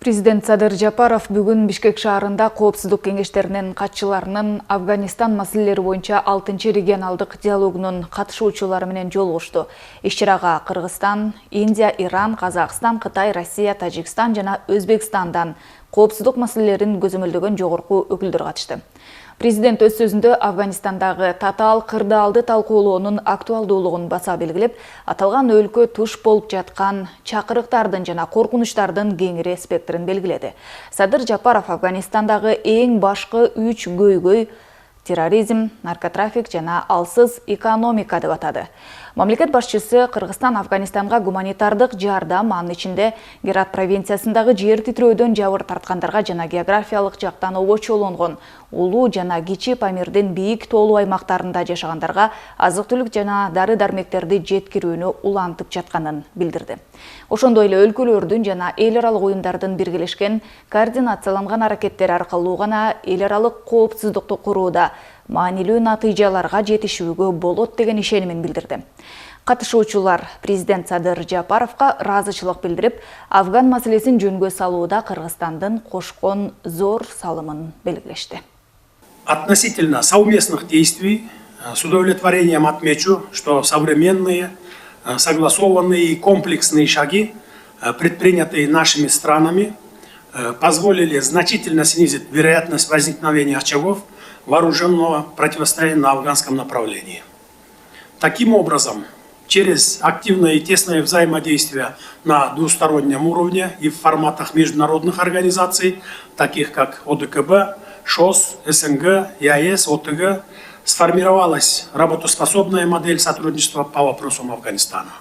Президент Садыр Жапаров бүгін Бишкек шаарында коопсуздук кеңештеринин катчыларынын Афганистан маселелери боюнча 6-чы регионалдык диалогунун катышуучулары менен жолугушту. Иш-чарага Кыргызстан, Индия, Иран, Казакстан, Кытай, Россия, Тажикстан жана Өзбекстандан коопсуздук маселелерин көзөмөлдөгөн жогорку өкүлдөр катышты. Президент өз сөзүндө Афганистандагы татаал кырдаалды талкуулоонун актуалдуулугун баса белгилеп, аталган өлкө туш болуп жаткан чакырыктардын жана коркунучтардын кеңири спектрин белгиледи. Садыр Жапаров Афганистандагы эң башкы 3 көйгөй терроризм, наркотрафик жана алсыз экономика деп атады. Мамлекет башчысы Кыргызстан Афганистанга гуманитардык жардам, анын ичинде Герат провинциясындагы жер титирөөдөн жабыр тарткандарга жана географиялык жактан обочолонгон улуу жана кичи Памирдин бийик тоолуу аймактарында жашагандарга азык-түлүк жана дары-дармектерди жеткирүүнү улантып жатканын билдирди. Ошондой эле өлкөлөрдүн жана эл аралык уюмдардын биргелешкен координацияланган аракеттери аркылуу гана эл аралык коопсуздукту курууда маанилүү натыйжаларга жетишүүгө болот деген ишенимин билдирди. Катышуучулар президент Садыр Жапаровго ыраазычылык билдирип, Афган маселесин жөнгө салууда Кыргызстандын кошкон зор салымын белгилешти. Относительно совместных действий с удовлетворением отмечу, что современные, согласованные и комплексные шаги, предпринятые нашими странами, позволили значительно снизить вероятность возникновения очагов вооруженного противостояния на афганском направлении. Таким образом, через активное и тесное взаимодействие на двустороннем уровне и в форматах международных организаций, таких как ОДКБ, ШОС, СНГ, ЕАЭС, ОТГ, сформировалась работоспособная модель сотрудничества по вопросам Афганистана.